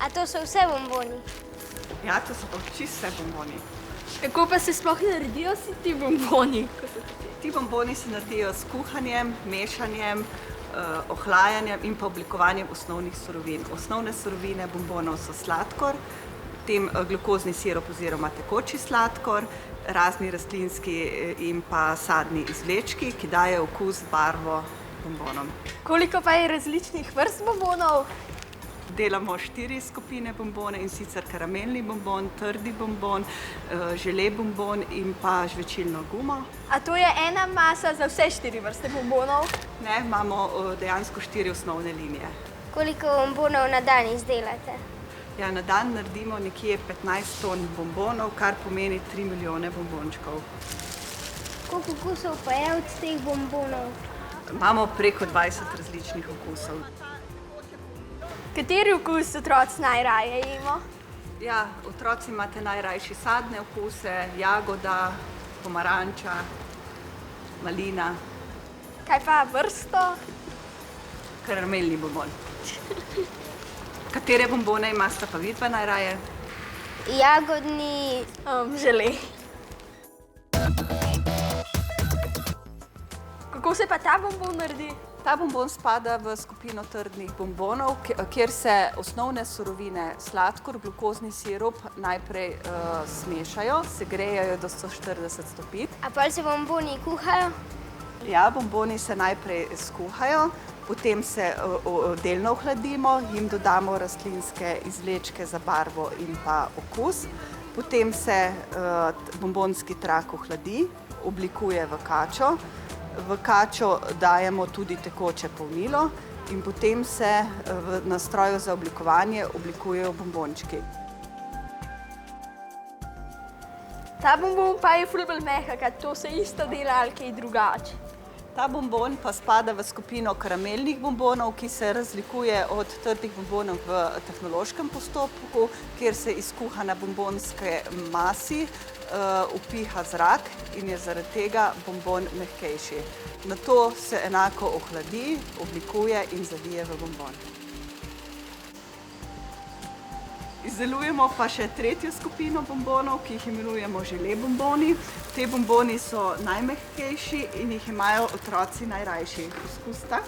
A to so vse bomboni? Ja, to so pa čisto vse bomboni. Kako pa se sploh naredijo si ti bomboni? Ti bomboni se naredijo s kuhanjem, mešanjem, ohlajanjem in pa oblikovanjem osnovnih surovin. Osnovne surovine bombonov so sladkor, potem glukozni sirup oziroma tekoči sladkor, razni rastlinski in pa sadni izvlečki, ki dajejo okus, barvo bombonom. Koliko pa je različnih vrst bombonov? Delamo 4 skupine bombone, in sicer karamelni bombon, trdi bombon, žele bombon in pa žvečilno gumo. A to je ena masa za vse 4 vrste bombonov? Ne, imamo dejansko 4 osnovne linije. Koliko bombonov na dan izdelate? Ja, na dan naredimo nekje 15 ton bombonov, kar pomeni 3 milijone bombončkov. Koliko okusov pa je od teh bombonov? Imamo preko 20 različnih okusov. Kateri okus otroci najraje jemo? Ja, otroci imate najrajši sadne okuse, jagoda, pomaranča, malina. Kaj pa vrsto? Karamelni bombon. Katere bombone imate pa vidva najraje? Jagodni. Žele. Kako se pa ta bombon naredi? Ta bombon spada v skupino trdnih bombonov, kjer se osnovne surovine, sladkor, glukozni sirup najprej smešajo, segrejajo do 140 stopinj. A pol se bomboni kuhajo? Ja, bomboni se najprej skuhajo, potem se delno ohladimo, jim dodamo rastlinske izvlečke za barvo in pa okus. Potem se bombonski trak ohladi, oblikuje v kačo. V kačo dajemo tudi tekoče polnilo in potem se na stroju za oblikovanje oblikujejo bombončki. Ta bombon pa je ful bolj mehak, to se isto dela ali kaj drugače. Ta bombon pa spada v skupino karamelnih bombonov, ki se razlikuje od trdih bombonov v tehnološkem postopku, kjer se iz kuhane bombonske masi vpiha zrak in je zaradi tega bombon mehkejši. Nato se enako ohladi, oblikuje in zavije v bombon. Izdelujemo pa še tretjo skupino bombonov, ki jih imenujemo žele bomboni. Te bomboni so najmehkejši in jih imajo otroci najrajši. Poskusite.